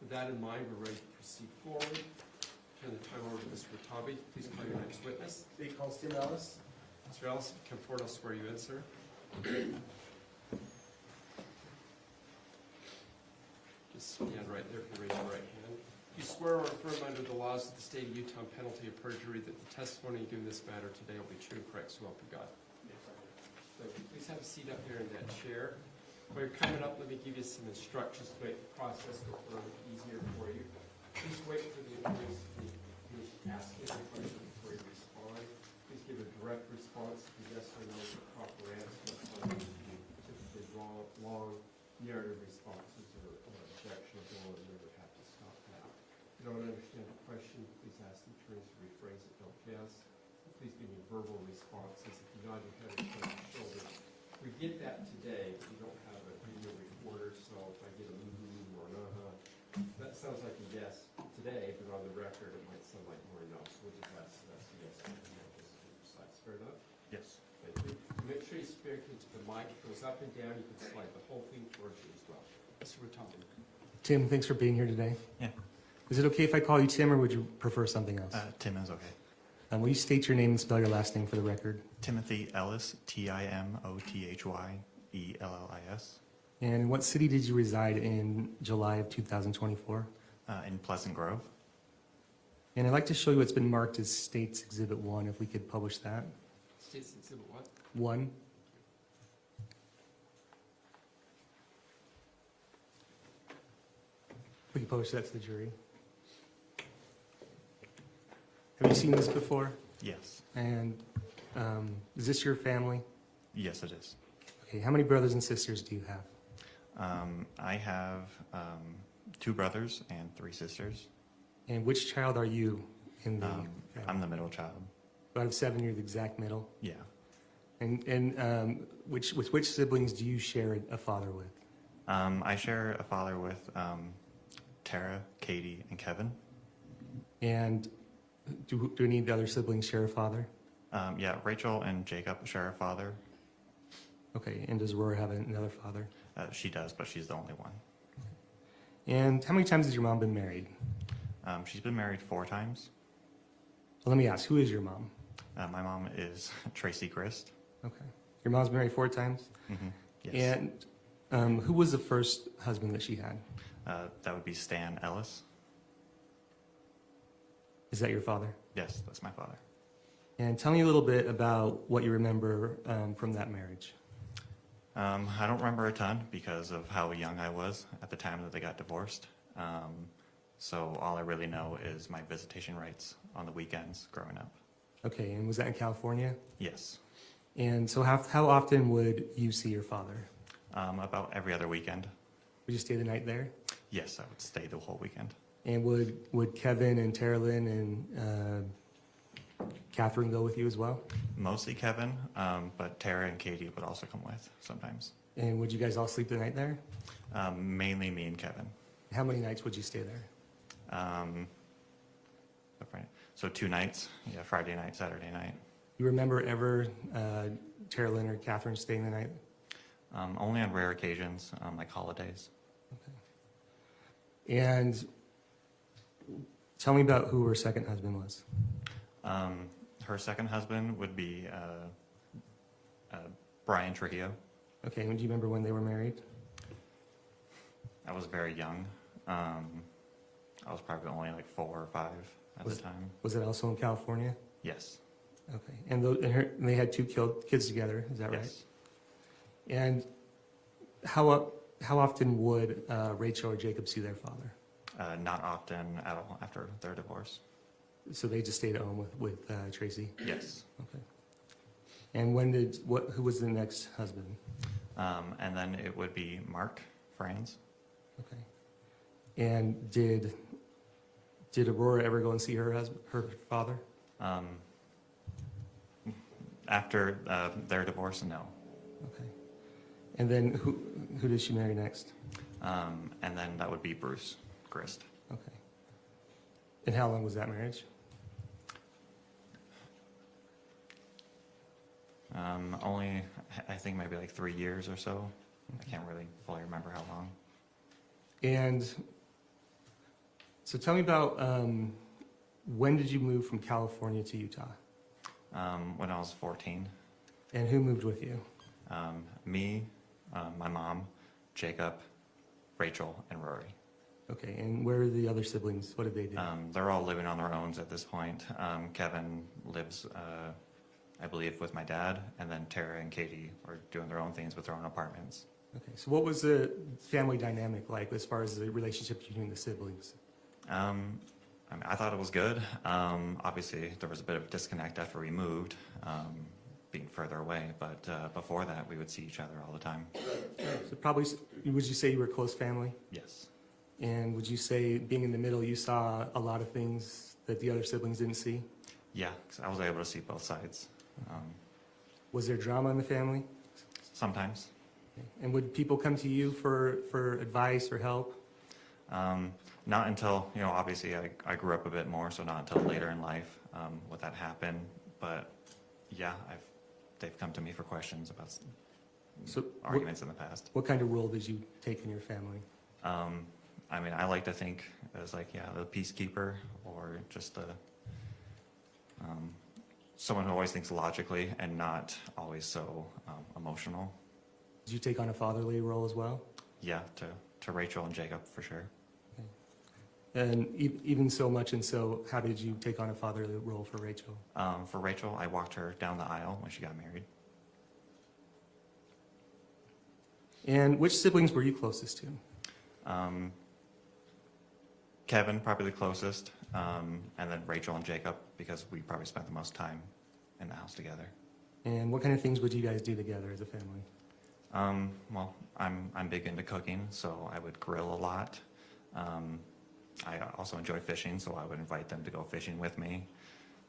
With that in mind, we're ready to proceed forward. Turn the time over to Mr. Watabe. Please call your next witness. State calls Tim Ellis. Mr. Ellis, come forward. I'll swear you in, sir. Just stand right there if you raise your right hand. You swear or affirm under the laws of the state of Utah on penalty of perjury that the testimony you give in this matter today will be true and correct, so help you God. So please have a seat up here in that chair. While you're coming up, let me give you some instructions to make the process go a little bit easier for you. Please wait for the attorneys to ask you a question before you respond. Please give a direct response to yes or no with a proper answer. Typically long narrative responses or objections, or you would have to stop that. If you don't understand the question, please ask the attorneys to rephrase it, don't guess. Please give me verbal responses. If you nod your head or shrug your shoulders. We get that today. We don't have a video recorder, so if I get a or an that sounds like a yes today, but on the record it might sound like more no. So we'll just ask that's a yes or no. Just to be precise. Fair enough? Yes. Thank you. Make sure you speak into the mic. It goes up and down. You can slide the whole thing towards you as well. Mr. Watabe. Tim, thanks for being here today. Yeah. Is it okay if I call you Tim, or would you prefer something else? Tim is okay. Will you state your name and spell your last name for the record? Timothy Ellis, Timothyellis. And in what city did you reside in July of 2024? In Pleasant Grove. And I'd like to show you what's been marked as States Exhibit 1, if we could publish that. States Exhibit what? 1. We can publish that to the jury. Have you seen this before? Yes. And is this your family? Yes, it is. Okay, how many brothers and sisters do you have? I have 2 brothers and 3 sisters. And which child are you in the I'm the middle child. Out of 7, you're the exact middle? Yeah. And with which siblings do you share a father with? I share a father with Tara, Katie, and Kevin. And do any of the other siblings share a father? Yeah, Rachel and Jacob share a father. Okay, and does Aurora have another father? She does, but she's the only one. And how many times has your mom been married? She's been married 4 times. So let me ask, who is your mom? My mom is Tracey Grist. Okay. Your mom's been married 4 times? Mm-hmm. Yes. And who was the first husband that she had? That would be Stan Ellis. Is that your father? Yes, that's my father. And tell me a little bit about what you remember from that marriage. I don't remember a ton because of how young I was at the time that they got divorced. So all I really know is my visitation rights on the weekends growing up. Okay, and was that in California? Yes. And so how often would you see your father? About every other weekend. Would you stay the night there? Yes, I would stay the whole weekend. And would Kevin and Terralyn and Catherine go with you as well? Mostly Kevin, but Tara and Katie would also come with sometimes. And would you guys all sleep the night there? Mainly me and Kevin. How many nights would you stay there? So 2 nights, yeah, Friday night, Saturday night. You remember ever Terralyn or Catherine staying the night? Only on rare occasions, like holidays. Okay. And tell me about who her second husband was. Her second husband would be Brian Trujillo. Okay, and do you remember when they were married? I was very young. I was probably only like 4 or 5 at the time. Was it also in California? Yes. Okay, and they had 2 kids together, is that right? Yes. And how often would Rachel or Jacob see their father? Not often at all after their divorce. So they just stayed at home with Tracey? Yes. Okay. And who was the next husband? And then it would be Mark Franz. Okay. And did Aurora ever go and see her father? After their divorce, no. Okay. And then who did she marry next? And then that would be Bruce Grist. Okay. And how long was that marriage? Only, I think maybe like 3 years or so. I can't really fully remember how long. And So tell me about when did you move from California to Utah? When I was 14, And who moved with you? me, my mom, Jacob, Rachel, and Rory. Okay, and where are the other siblings? What did they do? They're all living on their own at this point. Kevin lives, I believe, with my dad, and then Tara and Katie are doing their own things with their own apartments. Okay, so what was the family dynamic like as far as the relationship between the siblings? I mean, I thought it was good. Obviously, there was a bit of a disconnect after we moved, being further away, but before that, we would see each other all the time. So probably, would you say you were a close family? Yes. And would you say, being in the middle, you saw a lot of things that the other siblings didn't see? Yeah, 'cause I was able to see both sides. Was there drama in the family? Sometimes. And would people come to you for advice or help? Not until, obviously I grew up a bit more, so not until later in life would that happen. But yeah, they've come to me for questions about So arguments in the past. What kind of role did you take in your family? I mean, I like to think as the peacekeeper, or just someone who always thinks logically and not always so emotional. Did you take on a fatherly role as well? Yeah, to Rachel and Jacob for sure. And even so much, and so how did you take on a fatherly role for Rachel? For Rachel, I walked her down the aisle when she got married. And which siblings were you closest to? Kevin, probably the closest, and then Rachel and Jacob, because we probably spent the most time in the house together. And what kind of things would you guys do together as a family? Well, I'm big into cooking, so I would grill a lot. I also enjoy fishing, so I would invite them to go fishing with me.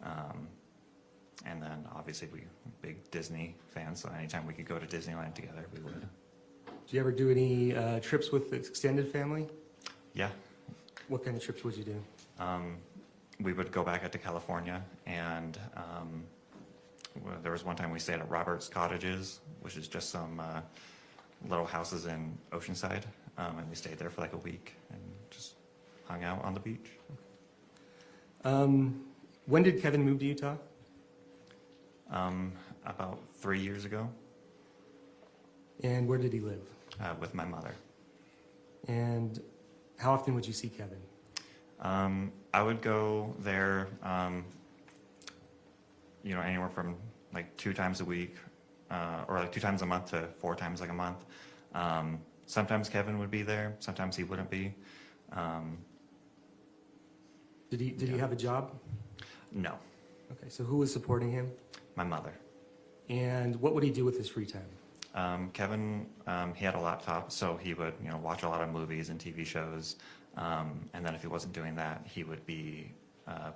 And then obviously we big Disney fans, so anytime we could go to Disneyland together, we would. Did you ever do any trips with the extended family? Yeah. What kind of trips would you do? We would go back out to California, and there was one time we stayed at Robert's Cottages, which is just some little houses in Oceanside, and we stayed there for like a week and just hung out on the beach. When did Kevin move to Utah? About 3 years ago, And where did he live? with my mother. And how often would you see Kevin? I would go there, anywhere from like 2 times a week, or like 2 times a month to 4 times like a month. Sometimes Kevin would be there, sometimes he wouldn't be. Did he have a job? No, Okay, so who was supporting him? my mother. And what would he do with his free time? Kevin, he had a laptop, so he would, watch a lot of movies and TV shows. And then if he wasn't doing that, he would be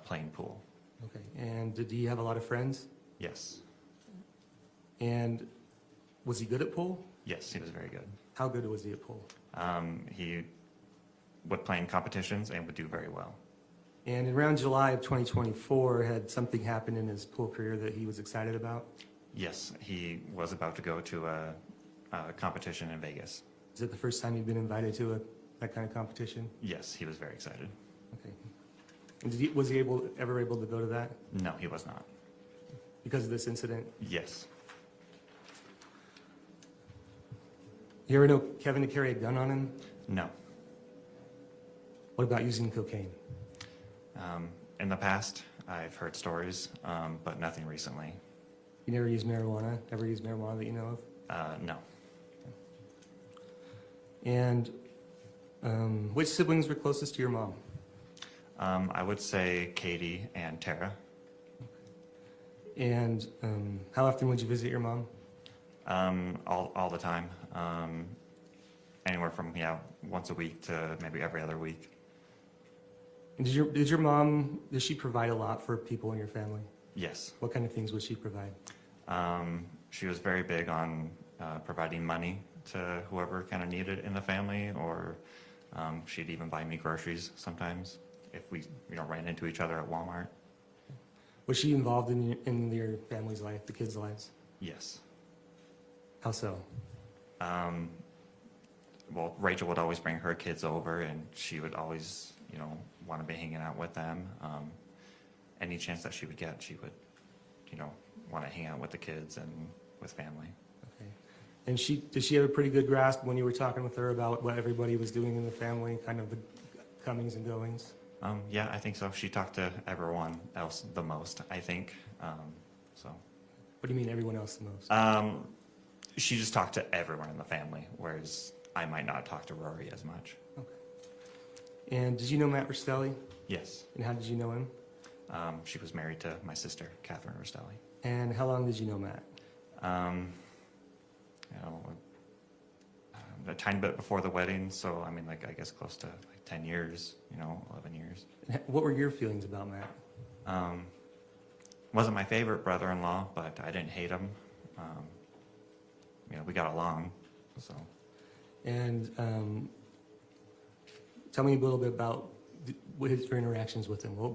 playing pool. Okay, and did he have a lot of friends? Yes. And was he good at pool? Yes, he was very good. How good was he at pool? He would play in competitions and would do very well. And around July of 2024, had something happened in his pool career that he was excited about? Yes, he was about to go to a competition in Vegas. Is it the first time he'd been invited to that kind of competition? Yes, he was very excited. Okay. And was he ever able to go to that No, he was not. because of this incident? Yes. You ever know Kevin to carry a gun on him? No. What about using cocaine? In the past, I've heard stories, but nothing recently. You never used marijuana? Ever used marijuana that you know of? No. And which siblings were closest to your mom? I would say Katie and Tara. And how often would you visit your mom? All the time. Anywhere from once a week to maybe every other week. And did your mom, does she provide a lot for people in your family? Yes. What kind of things would she provide? She was very big on providing money to whoever kind of needed it in the family, or she'd even buy me groceries sometimes if we ran into each other at Walmart. Was she involved in your family's life, the kids' lives? Yes. How so? Well, Rachel would always bring her kids over, and she would always, want to be hanging out with them. Any chance that she would get, she would, want to hang out with the kids and with family. Okay. And did she have a pretty good grasp when you were talking with her about what everybody was doing in the family, kind of the comings and goings? Yeah, I think so. She talked to everyone else the most, I think. So. What do you mean everyone else the most? She just talked to everyone in the family, whereas I might not talk to Rory as much. Okay. And did you know Matt Restelli? Yes. And how did you know him? She was married to my sister, Catherine Restelli. And how long did you know Matt? A tiny bit before the wedding, so I guess close to 10 years, 11 years. What were your feelings about Matt? Wasn't my favorite brother-in-law, but I didn't hate him. We got along, so. And tell me a little bit about your interactions with him. What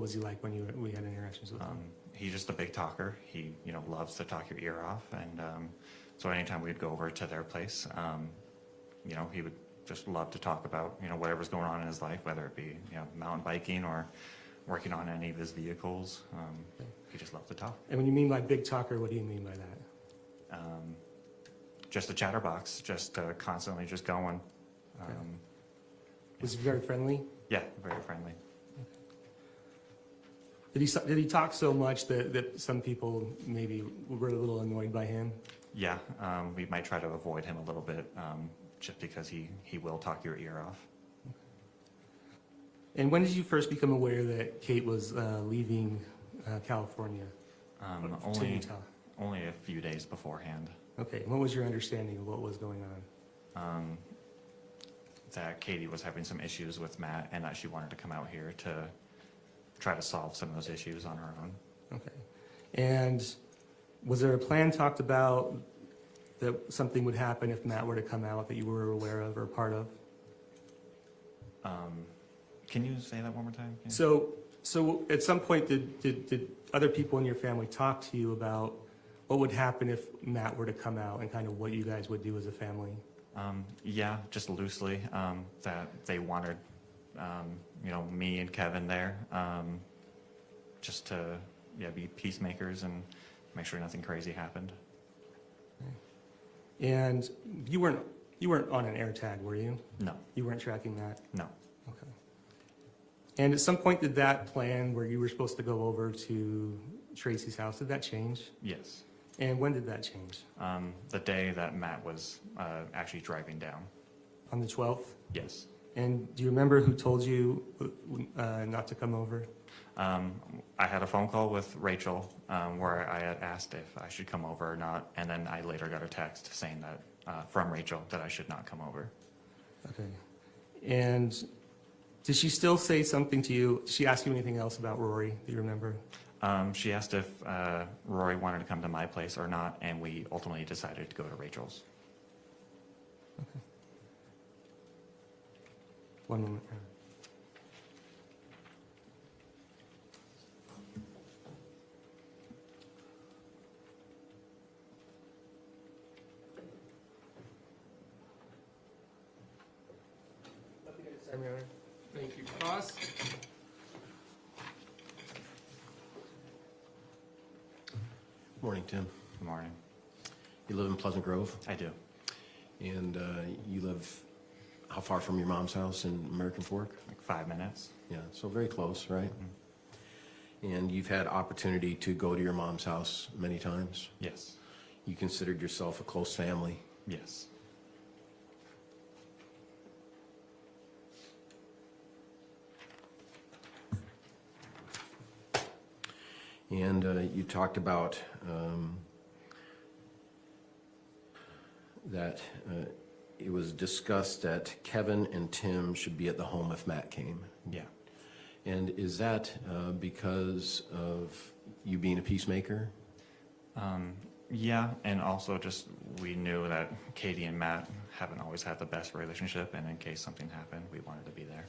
was he like when we had interactions with him? He's just a big talker. He, loves to talk your ear off, and so anytime we'd go over to their place, he would just love to talk about, whatever's going on in his life, whether it be, mountain biking or working on any of his vehicles. He just loved to talk. And when you mean by big talker, what do you mean by that? Just a chatterbox, just constantly just going. Okay. Was he very friendly? Yeah, very friendly. Did he talk so much that some people maybe were a little annoyed by him? Yeah, we might try to avoid him a little bit, just because he will talk your ear off. And when did you first become aware that Kate was leaving California to Utah? Only a few days beforehand. Okay, and what was your understanding of what was going on? That Katie was having some issues with Matt and that she wanted to come out here to try to solve some of those issues on her own. Okay. And was there a plan talked about that something would happen if Matt were to come out that you were aware of or part of? Can you say that one more time? Yeah. So at some point, did other people in your family talk to you about what would happen if Matt were to come out and kind of what you guys would do as a family? Yeah, just loosely, that they wanted, me and Kevin there, just to, be peacemakers and make sure nothing crazy happened. And you weren't on an air tag, were you? No. You weren't tracking that? No. Okay. And at some point, did that plan where you were supposed to go over to Tracey's house, did that change? Yes. And when did that change? The day that Matt was actually driving down. On the 12th? Yes. And do you remember who told you not to come over? I had a phone call with Rachel where I had asked if I should come over or not, and then I later got a text saying that from Rachel that I should not come over. Okay. And did she still say something to you? Did she ask you anything else about Rory? Do you remember? She asked if Rory wanted to come to my place or not, and we ultimately decided to go to Rachel's. Okay. One moment. Thank you. Cross? Morning, Tim. Good morning. You live in Pleasant Grove, I do. and you live how far from your mom's house in American Fork? Like 5 minutes. Yeah, so very close, right? And you've had opportunity to go to your mom's house many times. Yes. You considered yourself a close family. Yes. And you talked about that it was discussed that Kevin and Tim should be at the home if Matt came. Yeah. And is that because of you being a peacemaker? Yeah, and also just we knew that Katie and Matt haven't always had the best relationship, and in case something happened, we wanted to be there.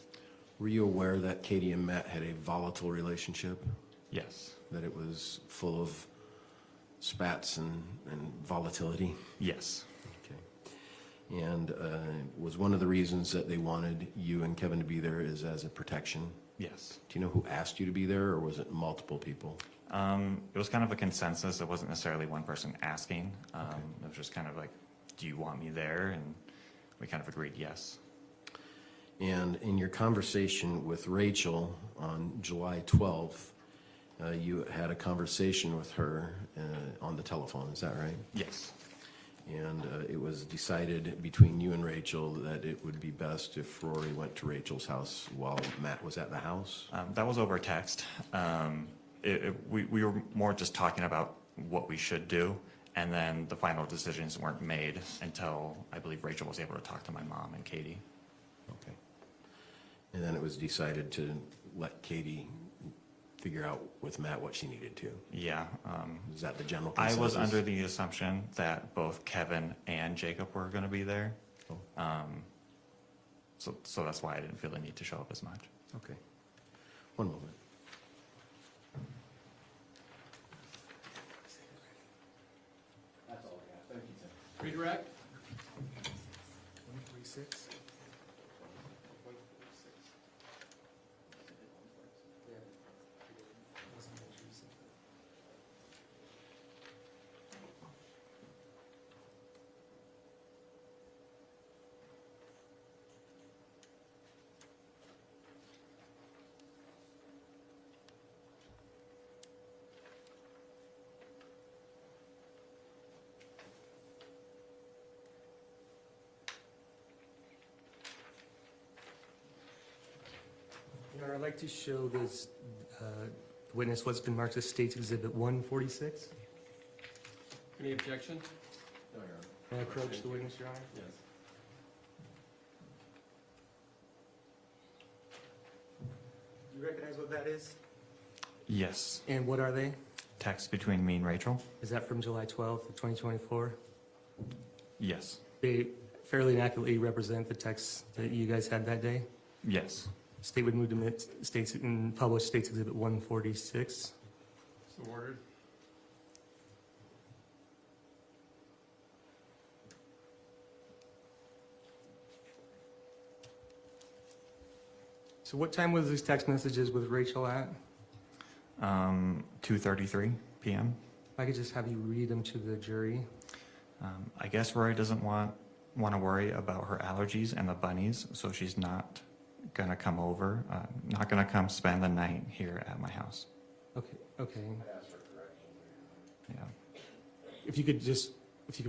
Were you aware that Katie and Matt had a volatile relationship? Yes. That it was full of spats and volatility? Yes. Okay. And was one of the reasons that they wanted you and Kevin to be there is as a protection? Yes. Do you know who asked you to be there, or was it multiple people? It was kind of a consensus. It wasn't necessarily one person asking. It was just kind of like, do you want me there? And we kind of agreed yes. And in your conversation with Rachel on July 12th, you had a conversation with her on the telephone, is that right? Yes. And it was decided between you and Rachel that it would be best if Rory went to Rachel's house while Matt was at the house? That was over text. We were more just talking about what we should do, and then the final decisions weren't made until I believe Rachel was able to talk to my mom and Katie. Okay. And then it was decided to let Katie figure out with Matt what she needed to. Yeah. Is that the general I consensus? was under the assumption that both Kevin and Jacob were going to be there. Oh. So that's why I didn't feel the need to show up as much. Okay. One moment. That's all I got. Thank you, Tim. Redirect? 146. Your Honor, I'd like to show this witness what's been marked as State's Exhibit 146. Any objection? No, Your Honor. May I approach the witness, Your Honor? Yes. Do you recognize what that is? Yes. And what are they? Text between me and Rachel? Is that from July 12th of 2024? Yes. They fairly accurately represent the text that you guys had that day? Yes. State would move to publish State's Exhibit 146. So ordered. So what time was these text messages with Rachel at? 2:33 p.m. If I could just have you read them to the jury. I guess Rory doesn't want to worry about her allergies and the bunnies, so she's not gonna come over, not gonna come spend the night here at my house. Okay. Yeah. If you could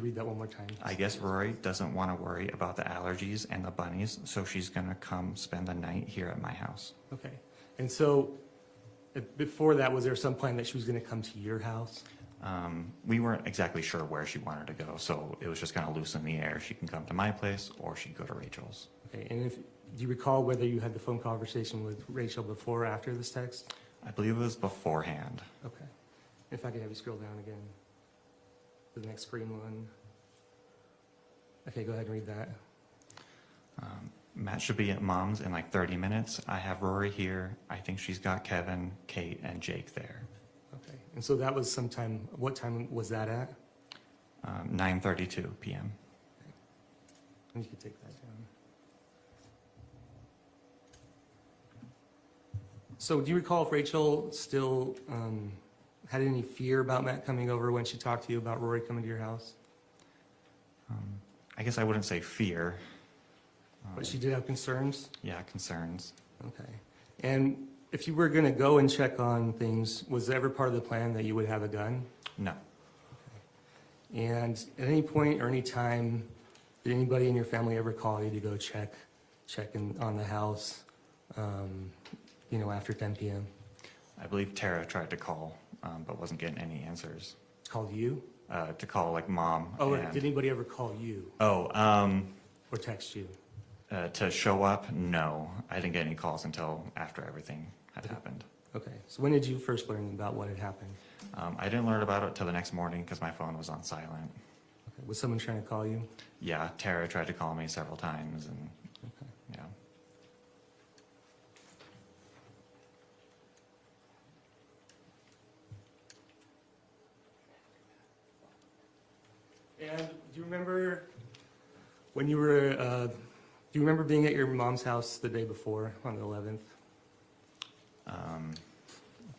read that one more time. I guess Rory doesn't want to worry about the allergies and the bunnies, so she's gonna come spend the night here at my house. Okay. And so before that, was there some plan that she was going to come to your house? We weren't exactly sure where she wanted to go, so it was just kind of loose in the air. She can come to my place or she can go to Rachel's. Okay. And do you recall whether you had the phone conversation with Rachel before or after this text? I believe it was beforehand. Okay. If I could have you scroll down again to the next green one. Okay, go ahead and read that. Matt should be at Mom's in like 30 minutes. I have Rory here. I think she's got Kevin, Kate, and Jake there. Okay. And so that was sometime, what time was that at? 9:32 p.m. And you could take that down. So do you recall if Rachel still had any fear about Matt coming over when she talked to you about Rory coming to your house? I guess I wouldn't say fear. But she did have concerns? Yeah, concerns. Okay. And if you were going to go and check on things, was there ever part of the plan that you would have a gun? No. And at any point or any time, did anybody in your family ever call you to go check on the house, after 10 p.m.? I believe Tara tried to call, but wasn't getting any answers. Called you? To call like Mom. Oh, and- did anybody ever call you Oh, or text you? to show up, no. I didn't get any calls until after everything had happened. Okay. So when did you first learn about what had happened? I didn't learn about it till the next morning because my phone was on silent. Okay. Was someone trying to call you? Yeah, Tara tried to call me several times, and Okay. yeah. And do you remember When you were, do you remember being at your mom's house the day before, on the 11th,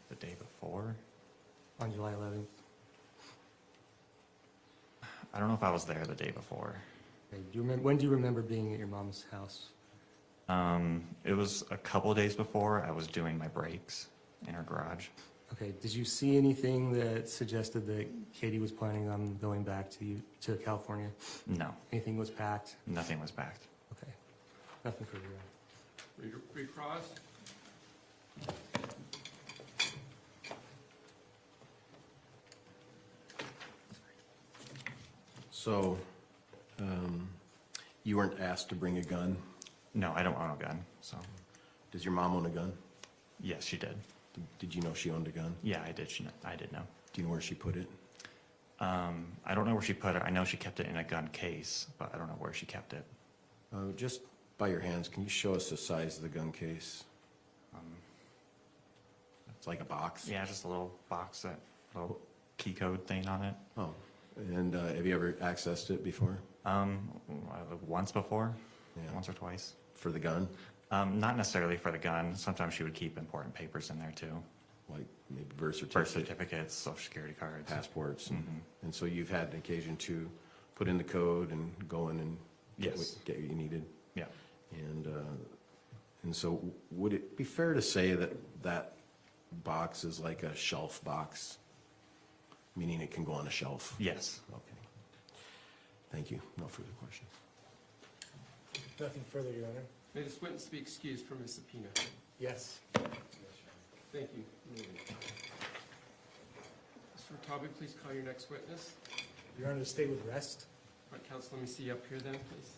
The day before? on July 11th? I don't know if I was there the day before. Okay, do you remember, when do you remember being at your mom's house? It was a couple of days before. I was doing my brakes in her garage. Okay, did you see anything that suggested that Katie was planning on going back to California? No, Anything was packed? nothing was packed. Okay, nothing further. Recross? So, you weren't asked to bring a gun? No, I don't own a gun, so, Does your mom own a gun? yes, she did. Did you know she owned a gun? Yeah, I did. I did know. Do you know where she put it? I don't know where she put it. I know she kept it in a gun case, but I don't know where she kept it. Just by your hands, can you show us the size of the gun case? It's like a box? Yeah, just a little box, that little key code thing on it. Oh, and have you ever accessed it before? Once before, Yeah. once or twice. For the gun? Not necessarily for the gun. Sometimes she would keep important papers in there too. Like maybe birth Birth certificate, certificates, social security cards. passports? Mhm. And so you've had an occasion to put in the code and go in and get Yes. get what you needed? Yeah. And so would it be fair to say that that box is like a shelf box? Meaning it can go on a shelf? Yes. Okay. Thank you. No further questions. Nothing further, Your Honor. May this witness be excused from his subpoena. Yes. Thank you. Mr. Ratabi, please call your next witness. Your Honor, to stay with rest. All right, counsel, let me see you up here then, please.